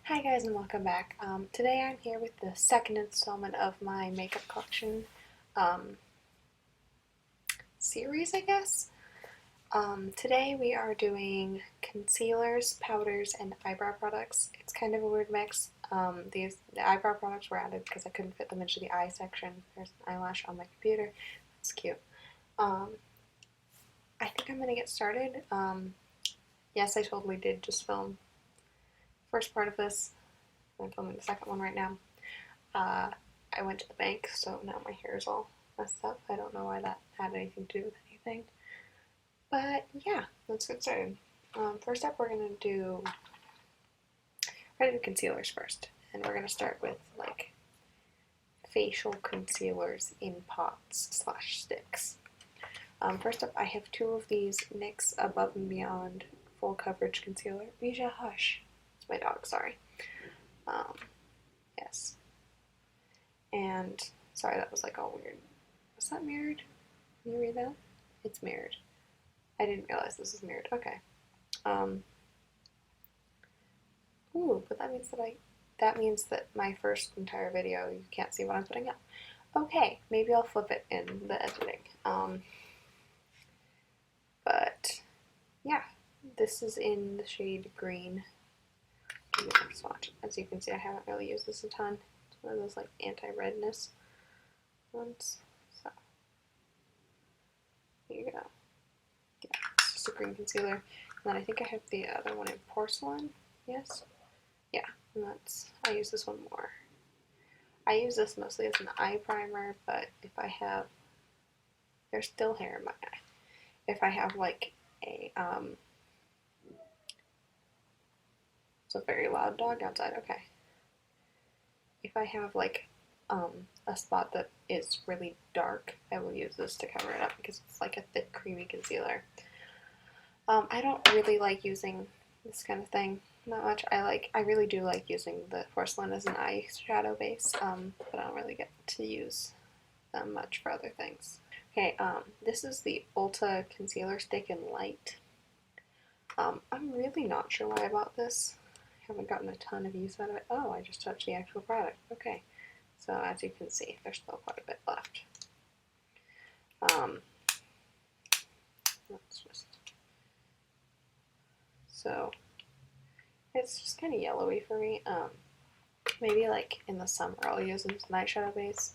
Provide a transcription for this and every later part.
Hi guys and welcome back. Today I'm here with the second installment of my makeup collection um, series, I guess. Today we are doing concealers, powders, and eyebrow products. It's kind of a weird mix. The eyebrow products were added because I couldn't fit them into the eye section. There's an eyelash on my computer. It's cute. Um, I think I'm going to get started. Yes, I totally did just film the first part of this. I'm filming the second one right now. I went to the bank, so now my hair is all messed up. I don't know why that had anything to do with anything. But yeah, let's get started. First up, we're gonna do concealers first, and we're gonna start with like facial concealers in pots / sticks. First up, I have two of these NYX Above and Beyond Full Coverage Concealer. Misha, hush. It's my dog, sorry. Yes. And sorry, that was like all weird. Was that mirrored? Can you read that? It's mirrored. I didn't realize this is mirrored. Okay. Ooh, but that means that my first entire video you can't see what I'm putting up. Okay, maybe I'll flip it in the editing. But yeah, this is in the shade green. Swatch. As you can see, I haven't really used this a ton. It's one of those like anti-redness ones. So here you go. Yeah, it's just a green concealer. And then I think I have the other one in porcelain. Yes? Yeah, and I use this one more. I use this mostly as an eye primer, but if I have, there's still hair in my eye. If I have like it's a very loud dog outside, okay. If I have like a spot that is really dark, I will use this to cover it up because it's like a thick, creamy concealer. I don't really like using this kind of thing that much. I really do like using the porcelain as an eyeshadow base, but I don't really get to use them much for other things. Okay, this is the Ulta Concealer Stick in Light. I'm really not sure why I bought this. I haven't gotten a ton of use out of it. Oh, I just touched the actual product. Okay, so as you can see, there's still quite a bit left. Let's just... So, it's just kind of yellowy for me. Maybe like in the summer I'll use it as an eyeshadow base.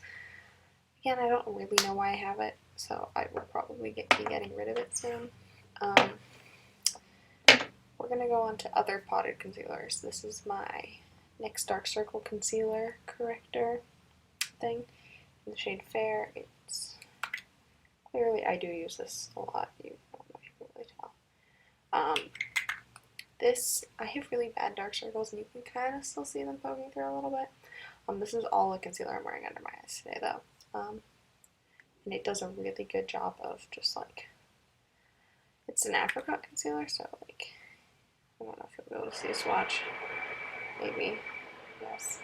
Again, I don't really know why I have it, so I will probably be getting rid of it soon. We're going to go on to other potted concealers. This is my NYX Dark Circle Concealer Corrector thing in the shade Fair. It's clearly, I do use this a lot. You might really tell. This, I have really bad dark circles, and you can kind of still see them poking through a little bit. This is all the concealer I'm wearing under my eyes today, though. And it does a really good job of just like, it's an apricot concealer, so like, I don't know if you'll be able to see a swatch. Maybe. Yes.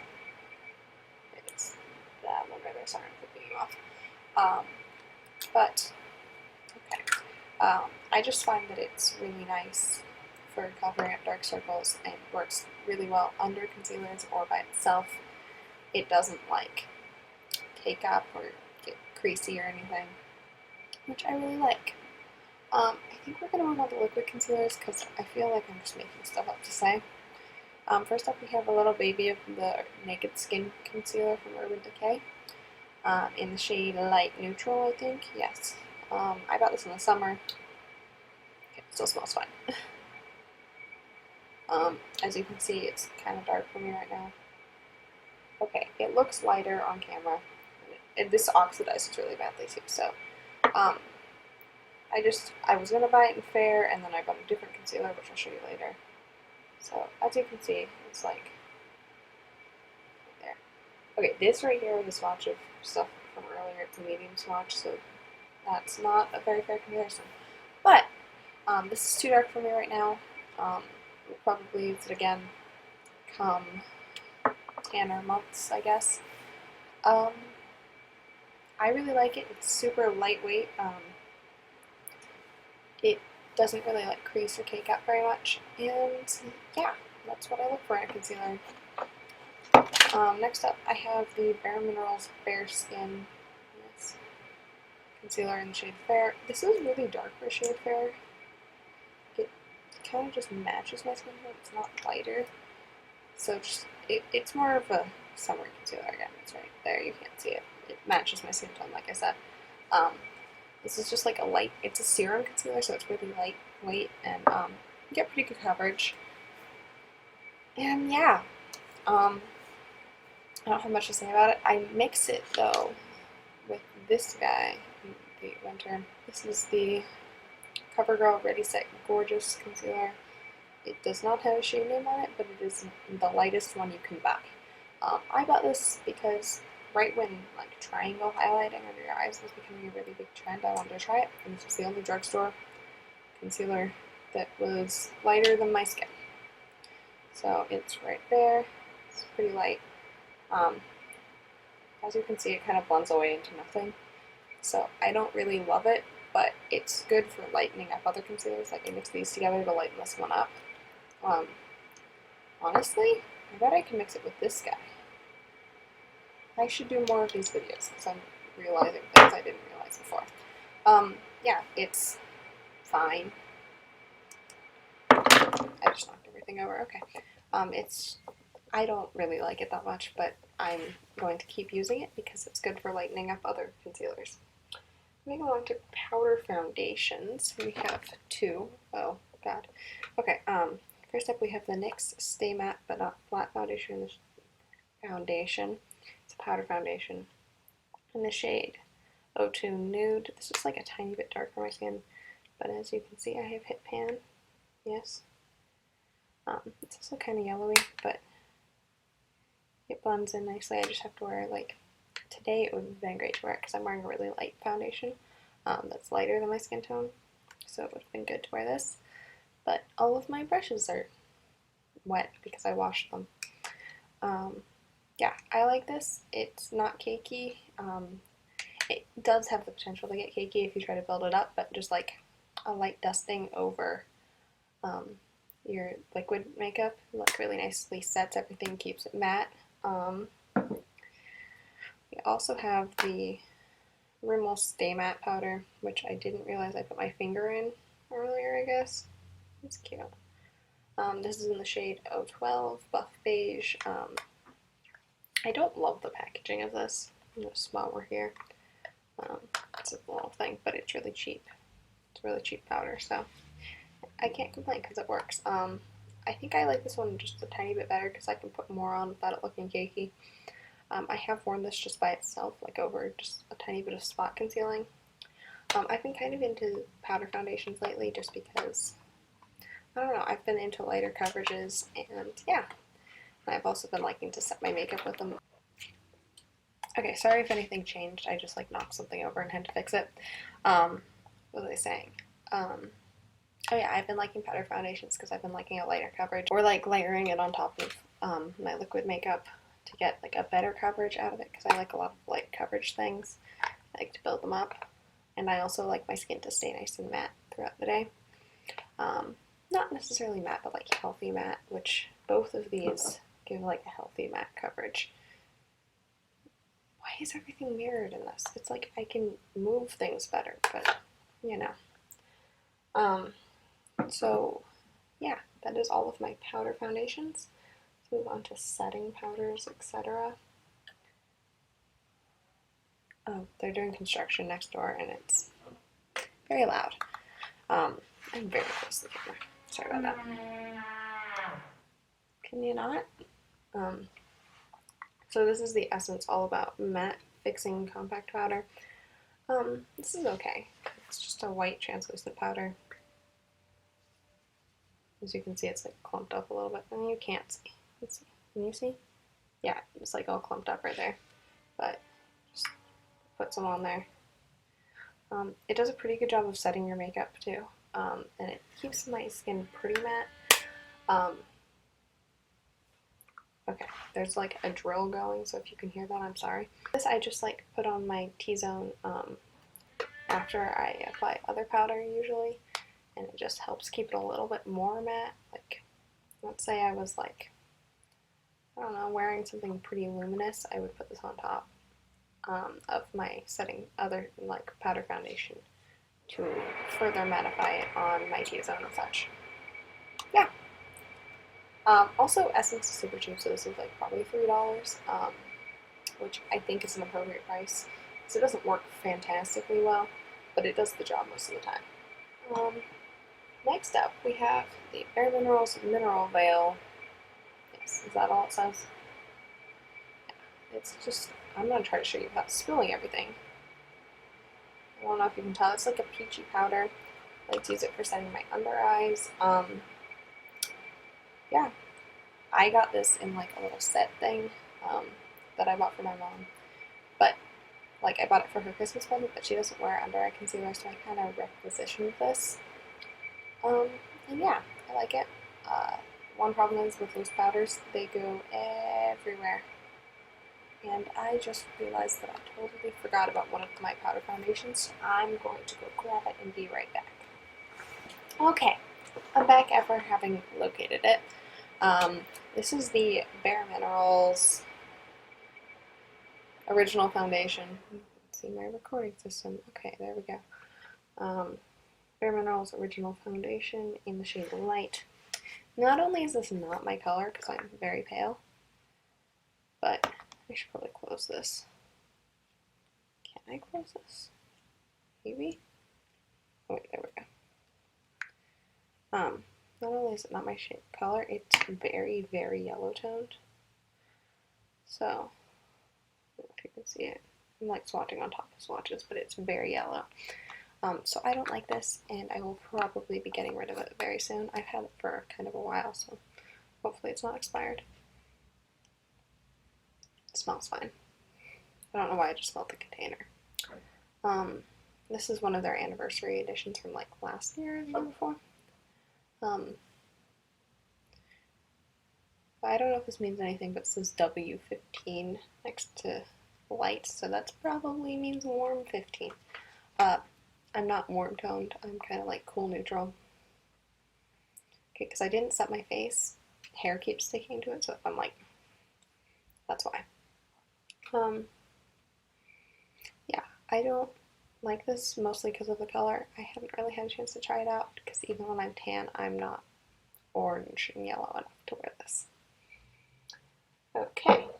It's that one right there. Sorry, I'm flipping you off. But, okay. I just find that it's really nice for covering up dark circles and works really well under concealers or by itself. It doesn't like cake up or get creasy or anything, which I really like. I think we're going to move on to liquid concealers because I feel like I'm just making stuff up to say. First up, we have a little baby of the Naked Skin Concealer from Urban Decay in the shade Light Neutral, I think. Yes. I bought this in the summer. Okay, it still smells fine. As you can see, it's kind of dark for me right now. Okay, it looks lighter on camera. And this oxidizes really badly too, so I was going to buy it in Fair, and then I bought a different concealer, which I'll show you later. So, as you can see, it's like, right there. Okay, this right here is a swatch of stuff from earlier. It's a medium swatch, so that's not a very fair comparison. But, this is too dark for me right now. We'll probably use it again come tanner months, I guess. I really like it. It's super lightweight. It doesn't really like crease or cake up very much, and yeah, That's what I look for in a concealer. Next up, I have the Bare Minerals Bare Skin concealer in the shade Fair. This is really dark for shade Fair. It kind of just matches my skin tone. It's not lighter, so it's more of a summer concealer. Again, it's right there. You can't see it. It matches my skin tone, like I said. This is just like a light. It's a serum concealer, so it's really lightweight, and you get pretty good coverage. And yeah, I don't have much to say about it. I mix it though with this guy in the winter. This is the CoverGirl Ready Set Gorgeous concealer. It does not have a shade name on it, but it is the lightest one you can buy. I bought this because right when like triangle highlighting under your eyes was becoming a really big trend, I wanted to try it, and this was the only drugstore concealer that was lighter than my skin. So it's right there. It's pretty light. As you can see, it kind of blends away into nothing. So I don't really love it, but it's good for lightening up other concealers. Like I mix these together to lighten this one up. Honestly, I bet I can mix it with this guy. I should do more of these videos because I'm realizing things I didn't realize before. Yeah, it's fine. I just knocked everything over. Okay. I don't really like it that much, but I'm going to keep using it because it's good for lightening up other concealers. Moving on to powder foundations, we have two. Oh god. Okay. First up, we have the NYX Stay Matte But Not Flat Foundation. It's a powder foundation in the shade 02 Nude. This is like a tiny bit dark for my skin, but as you can see, I have hit pan. Yes. It's also kind of yellowy, but it blends in nicely. I just have to wear, like, today it would have been great to wear it because I'm wearing a really light foundation that's lighter than my skin tone, so it would have been good to wear this. But all of my brushes are wet because I washed them. Yeah, I like this. It's not cakey. It does have the potential to get cakey if you try to build it up, but just like a light dusting over your liquid makeup, like really nicely sets everything, keeps it matte. We also have the Rimmel Stay Matte powder, which I didn't realize I put my finger in earlier, I guess. It's cute. This is in the shade 012 Buff Beige. I don't love the packaging of this, just while we're here. It's a little thing, but it's really cheap. It's a really cheap powder, so I can't complain because it works. I think I like this one just a tiny bit better because I can put more on without it looking cakey. I have worn this just by itself, like over just a tiny bit of spot concealing. I've been kind of into powder foundations lately just because, I don't know, I've been into lighter coverages, and yeah. I've also been liking to set my makeup with them. Okay, sorry if anything changed. I just like knocked something over and had to fix it. What was I saying? Oh yeah, I've been liking powder foundations because I've been liking a lighter coverage, or like layering it on top of my liquid makeup to get like a better coverage out of it because I like a lot of light coverage things. I like to build them up, and I also like my skin to stay nice and matte throughout the day. Not necessarily matte, but like healthy matte, which both of these give like a healthy matte coverage. Why is everything mirrored in this? It's like I can move things better, but you know. So yeah, that is all of my powder foundations. Let's move on to setting powders, etc. Oh, they're doing construction next door and it's very loud. I'm very close to the camera. Sorry about that. Can you not? So this is the Essence All About Matte Fixing Compact Powder. This is okay. It's just a white translucent powder. As you can see, it's like clumped up a little bit. And you can't see. Let's see. Can you see? Yeah, it's like all clumped up right there. But just put some on there. It does a pretty good job of setting your makeup too. And it keeps my skin pretty matte. Okay, there's like a drill going, so if you can hear that, I'm sorry. This I just like put on my T-zone after I apply other powder usually, and it just helps keep it a little bit more matte. Like, let's say I was like, I don't know, wearing something pretty luminous, I would put this on top of my setting other like powder foundation to further mattify it on my T-zone and such. Yeah. Also, Essence is super cheap, so this is like probably $3, which I think is an appropriate price. So it doesn't work fantastically well, but it does the job most of the time. Next up, we have the Bare Minerals Mineral Veil. Yes, is that all it says? Yeah, it's just, I'm going to try to show you without spilling everything. I don't know if you can tell, it's like a peachy powder. I like to use it for setting my under eyes. Yeah, I got this in like a little set thing that I bought for my mom. But like I bought it for her Christmas present, but she doesn't wear under eye concealer, so I kind of requisitioned this. And yeah, I like it. One problem is with loose powders, they go everywhere. And I just realized that I totally forgot about one of my powder foundations, so I'm going to go grab it and be right back. Okay, I'm back after having located it. This is the Bare Minerals Original Foundation. Let's see my recording system. Okay, there we go. Bare Minerals Original Foundation in the shade Light. Not only is this not my color, because I'm very pale, but I should probably close this. Can I close this? Maybe? Oh, wait, there we go. Not only is it not my shade color, it's very, very yellow toned. So, I don't know if you can see it. I'm like swatching on top of swatches, but it's very yellow. So I don't like this, and I will probably be getting rid of it very soon. I've had it for kind of a while, so hopefully it's not expired. It smells fine. I don't know why I just smelled the container. This is one of their anniversary editions from like last year or the year before. I don't know if this means anything, but it says W15 next to light, so that probably means warm 15. I'm not warm toned, I'm kind of like cool neutral. Okay, because I didn't set my face, hair keeps sticking to it, so if I'm like, that's why. Yeah, I don't like this mostly because of the color. I haven't really had a chance to try it out because even when I'm tan, I'm not orange and yellow enough to wear this. Okay,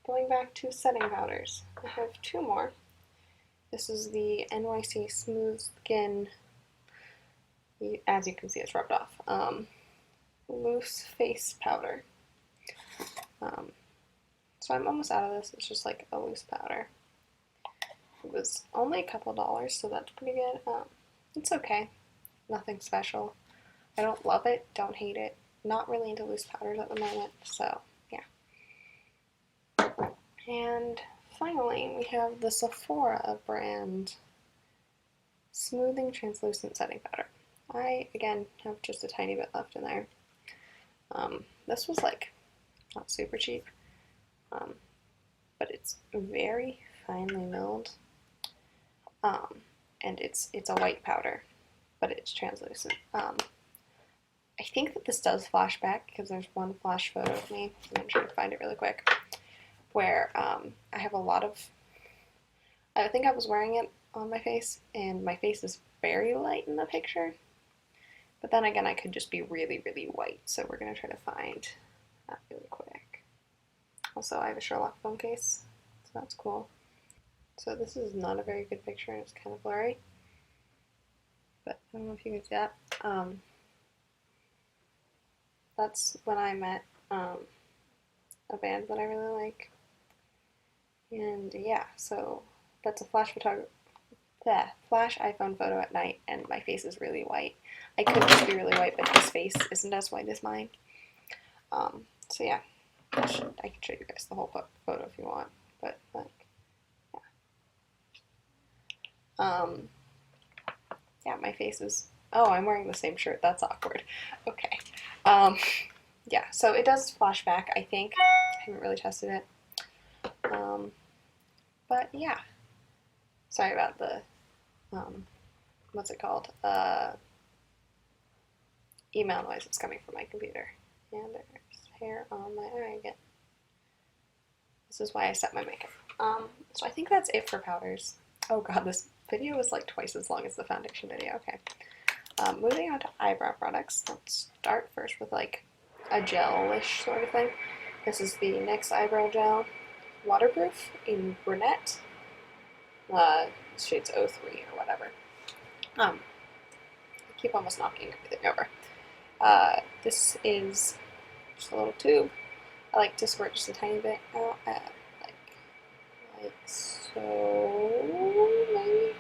going back to setting powders. I have two more. This is the NYC Smooth Skin, as you can see it's rubbed off, loose face powder. So I'm almost out of this, it's just like a loose powder. It was only a couple dollars, so that's pretty good. It's okay, nothing special. I don't love it, don't hate it. Not really into loose powders at the moment, so yeah. And finally, we have the Sephora brand Smoothing Translucent Setting Powder. I, again, have just a tiny bit left in there. This was like not super cheap, but it's very finely milled, and it's a white powder, but it's translucent. I think that this does flash back because there's one flash photo of me, and I'm trying to find it really quick, where I have a lot of, I think I was wearing it on my face, and my face is very light in the picture, but then again I could just be really, really white, so we're going to try to find that really quick. Also, I have a Sherlock phone case, so that's cool. So this is not a very good picture, and it's kind of blurry, but I don't know if you can see that. That's when I met a band that I really like, and yeah, so that's a flash iPhone photo at night, and my face is really white. I could just be really white, but his face isn't as white as mine. So yeah, I can show you guys the whole photo if you want, but like, yeah. Yeah, my face is, oh, I'm wearing the same shirt, that's awkward. Okay. Yeah, so it does flash back, I think. I haven't really tested it. But yeah. Sorry about the, what's it called? Email noise that's coming from my computer. And there's hair on my eye again. This is why I set my makeup. So I think that's it for powders. Oh god, this video was like twice as long as the foundation video. Okay. Moving on to eyebrow products. Let's start first with like a gel-ish sort of thing. This is the NYX eyebrow gel, waterproof in brunette. Shades 03 or whatever. I keep almost knocking everything over. This is just a little tube. I like to squirt just a tiny bit out, like so, maybe?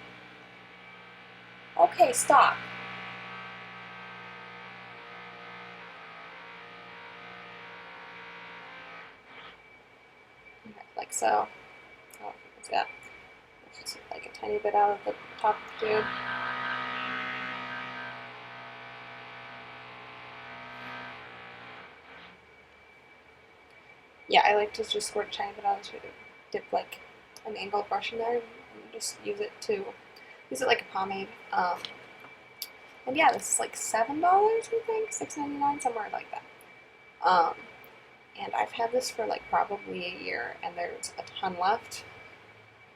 Okay, stop. Okay, like so. Oh, what's that? Just like a tiny bit out of the top of the tube. Yeah, I like to just squirt a tiny bit out of the tube, dip like an angled brush in there, and just use it like a pomade. And yeah, this is like $7, I think, $6.99, somewhere like that. And I've had this for like probably a year, and there's a ton left.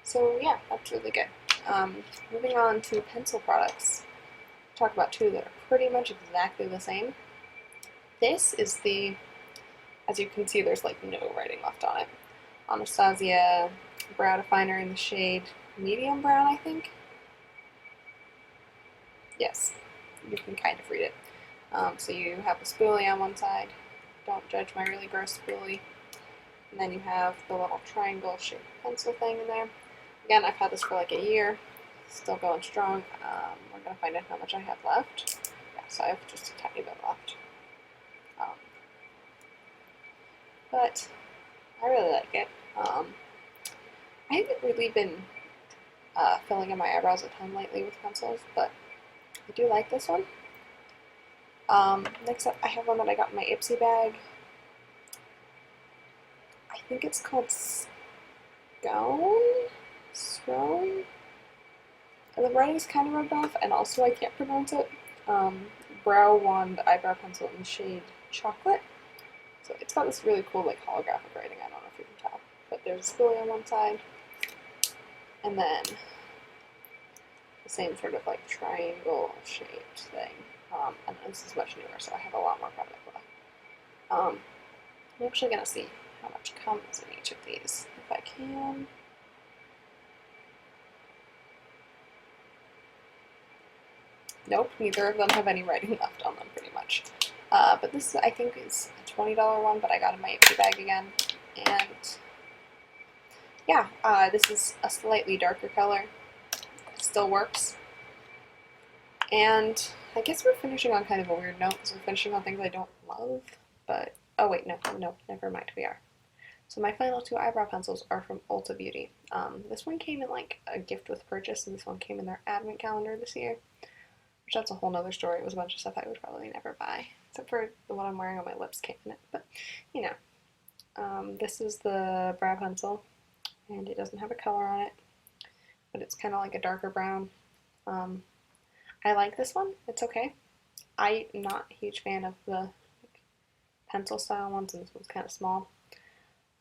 So yeah, that's really good. Moving on to pencil products. Talk about two that are pretty much exactly the same. This is the, as you can see, there's like no writing left on it. Anastasia brow definer in the shade medium brown, I think. Yes, you can kind of read it. So you have the spoolie on one side. Don't judge my really gross spoolie. And then you have the little triangle shaped pencil thing in there. Again, I've had this for like a year. Still going strong. We're going to find out how much I have left. Yeah, so I have just a tiny bit left. But I really like it. I haven't really been filling in my eyebrows a ton lately with pencils, but I do like this one. Next up, I have one that I got in my Ipsy bag. I think it's called Scone? The writing's kind of rubbed off, and also I can't pronounce it. Brow Wand Eyebrow Pencil in the shade Chocolate. So it's got this really cool like holographic writing, I don't know if you can tell. But there's a spoolie on one side, and then the same sort of like triangle shaped thing. And this is much newer, so I have a lot more product left. I'm actually going to see how much comes in each of these, if I can. Nope, neither of them have any writing left on them, pretty much. But this, I think, is a $20 one, but I got in my Ipsy bag again. And yeah, this is a slightly darker color. It still works. And I guess we're finishing on kind of a weird note, because we're finishing on things I don't love, but, oh wait, no, never mind, we are. So my final two eyebrow pencils are from Ulta Beauty. This one came in like a gift with purchase, and this one came in their advent calendar this year. Which that's a whole nother story. It was a bunch of stuff I would probably never buy. Except for the one I'm wearing on my lips came in it. But, you know. This is the brow pencil. And it doesn't have a color on it. But it's kind of like a darker brown. I like this one. It's okay. I'm not a huge fan of the pencil style ones. And this one's kind of small.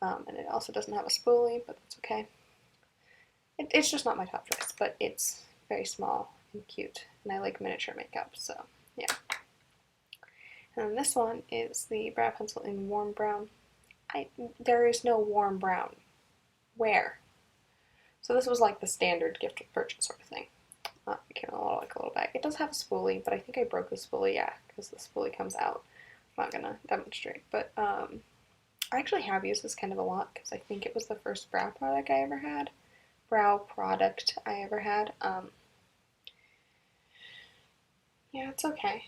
And it also doesn't have a spoolie. But that's okay. It's just not my top choice. But it's very small and cute. And I like miniature makeup, so yeah. And then this one is the brow pencil in warm brown. There is no warm brown. Where? So this was like the standard gift with purchase sort of thing. It came in a little bag. It does have a spoolie, but I think I broke the spoolie, yeah, because the spoolie comes out. I'm not gonna demonstrate, but I actually have used this kind of a lot because I think it was the first brow product I ever had. Yeah, it's okay.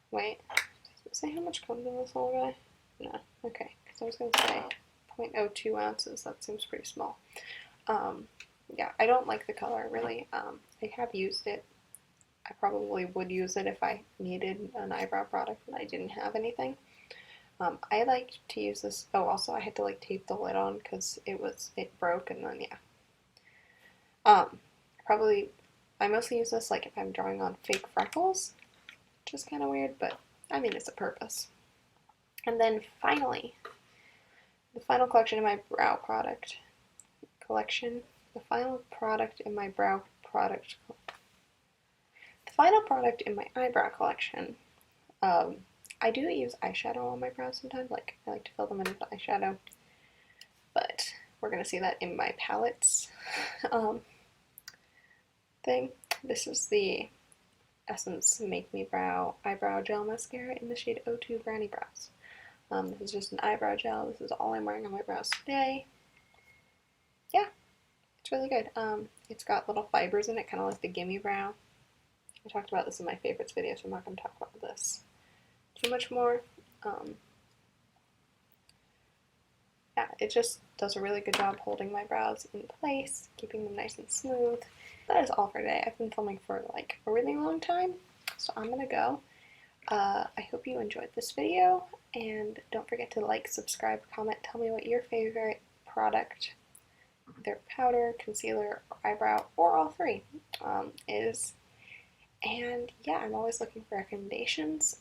Wait, does it say how much comes in this little guy? No, okay, because I was going to say 0.02 ounces, that seems pretty small. Yeah, I don't like the color, really. I have used it. I probably would use it if I needed an eyebrow product and I didn't have anything. I like to use this, oh, also I had to like tape the lid on because it broke, and then, yeah. I mostly use this like if I'm drawing on fake freckles, which is kind of weird, but I mean, it's a purpose. And then finally, the final collection in my brow product collection, the final product in my eyebrow collection. I do use eyeshadow on my brows sometimes, like I like to fill them in with eyeshadow, but we're gonna see that in my palettes thing. This is the Essence Make Me Brow Eyebrow Gel Mascara in the shade 02 Brownie Brows. This is just an eyebrow gel. This is all I'm wearing on my brows today. Yeah, it's really good. It's got little fibers in it, kind of like the Gimme Brow. I talked about this in my favorites video, so I'm not going to talk about this too much more. Yeah, it just does a really good job holding my brows in place, keeping them nice and smooth. That is all for today. I've been filming for like a really long time, so I'm gonna go. I hope you enjoyed this video, and don't forget to like, subscribe, comment, tell me what your favorite product, either powder, concealer, or eyebrow, or all three, is. And yeah, I'm always looking for recommendations.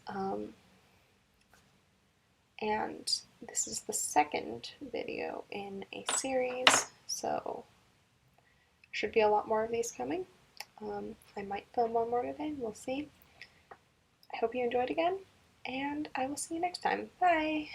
And this is the second video in a series, so should be a lot more of these coming. I might film one more today, we'll see. I hope you enjoyed again, and I will see you next time. Bye!